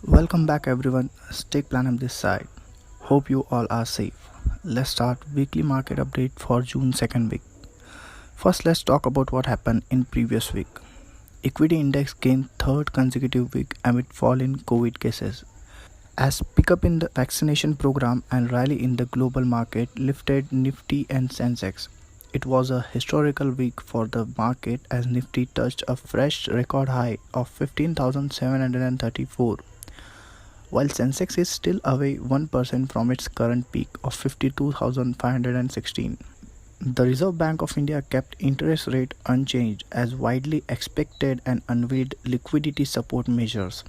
Welcome back everyone, Stake Planum this side. Hope you all are safe. Let's start weekly market update for June 2nd week. First let's talk about what happened in previous week. Equity index gained third consecutive week amid fall in COVID cases. As pickup in the vaccination program and rally in the global market lifted Nifty and Sensex. It was a historical week for the market as Nifty touched a fresh record high of 15,734 while Sensex is still away 1% from its current peak of 52,516. The Reserve Bank of India kept interest rate unchanged as widely expected and unveiled liquidity support measures.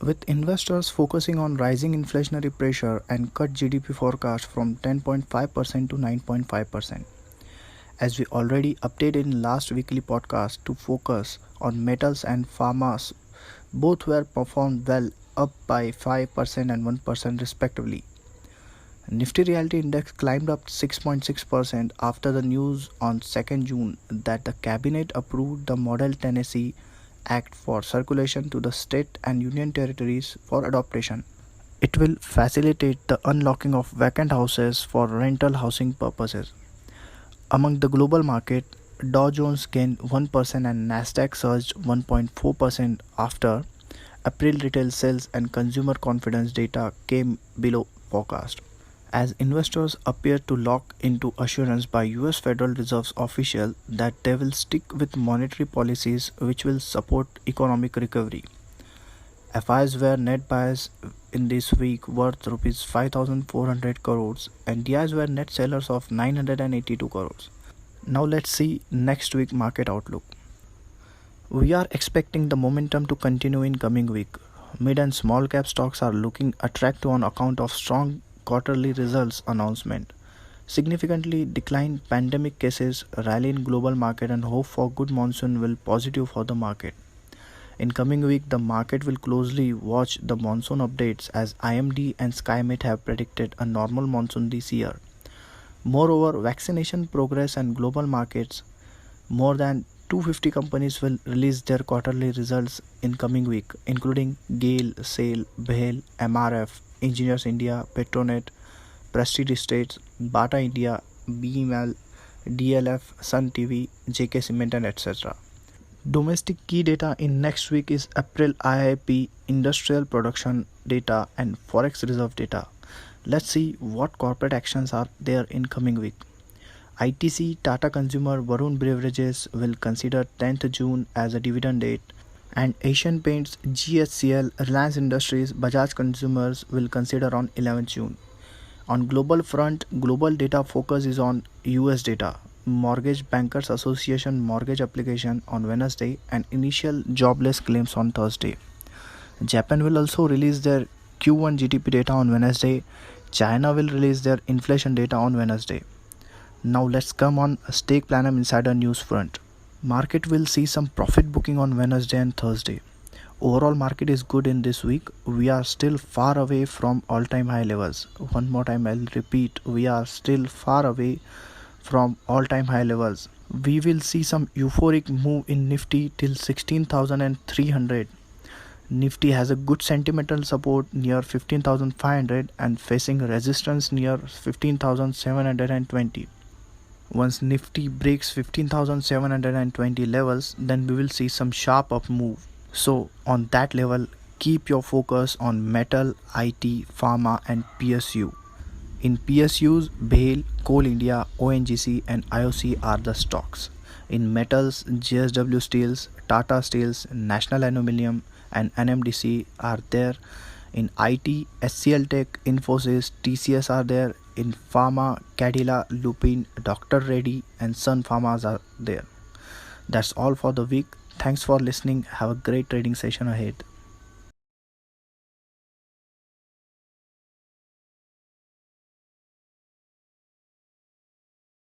With investors focusing on rising inflationary pressure and cut GDP forecast from 10.5% to 9.5%. As we already updated in last weekly podcast to focus on metals and pharmas, both were performed well, up by 5% and 1% respectively. Nifty Realty Index climbed up 6.6% after the news on 2nd June that the cabinet approved the Model Tennessee Act for circulation to the state and union territories for adoption. It will facilitate the unlocking of vacant houses for rental housing purposes. Among the global market, Dow Jones gained 1% and Nasdaq surged 1.4% after April retail sales and consumer confidence data came below forecast, as investors appear to lock into assurance by US Federal Reserve's official that they will stick with monetary policies which will support economic recovery. FIs were net buyers in this week worth Rs 5,400 crores and DIs were net sellers of 982 crores. Now let's see next week market outlook. We are expecting the momentum to continue in coming week. Mid and small cap stocks are looking attractive on account of strong quarterly results announcement. Significantly declined pandemic cases, rally in global market and hope for good monsoon will positive for the market. In coming week, the market will closely watch the monsoon updates as IMD and SkyMet have predicted a normal monsoon this year. Moreover, vaccination progress and global markets, more than 250 companies will release their quarterly results in coming week, including GAIL, SAIL, BHEL, MRF, Engineers India, Petronet, Prestige Estates, Bata India, BEML, DLF, Sun TV, JK Cement and etc. Domestic key data in next week is April IIP industrial production data and forex reserve data. Let's see what corporate actions are there in coming week. ITC, Tata Consumer, Varun Beverages will consider 10th June as a dividend date, and Asian Paints, GHCL, Reliance Industries, Bajaj Consumers will consider on 11th June. On global front, global data focus is on US data, Mortgage Bankers Association mortgage application on Wednesday and initial jobless claims on Thursday. Japan will also release their Q1 GDP data on Wednesday. China will release their inflation data on Wednesday. Now let's come on Stake Planum Insider News front. Market will see some profit booking on Wednesday and Thursday. Overall market is good in this week. We are still far away from all-time high levels. One more time I'll repeat, we are still far away from all-time high levels. We will see some euphoric move in Nifty till 16,300. Nifty has a good sentimental support near 15,500 and facing resistance near 15,720. Once Nifty breaks 15,720 levels, then we will see some sharp up move. So on that level, keep your focus on metal, IT, pharma and PSU. In PSUs, BHEL, Coal India, ONGC and IOC are the stocks. In metals, JSW Steels, Tata Steels, National Aluminium and NMDC are there. In IT, SCL Tech, Infosys, TCS are there. In Pharma, Cadila, Lupin, Dr. Reddy and Sun Pharmas are there. That's all for the week. Thanks for listening. Have a great trading session ahead.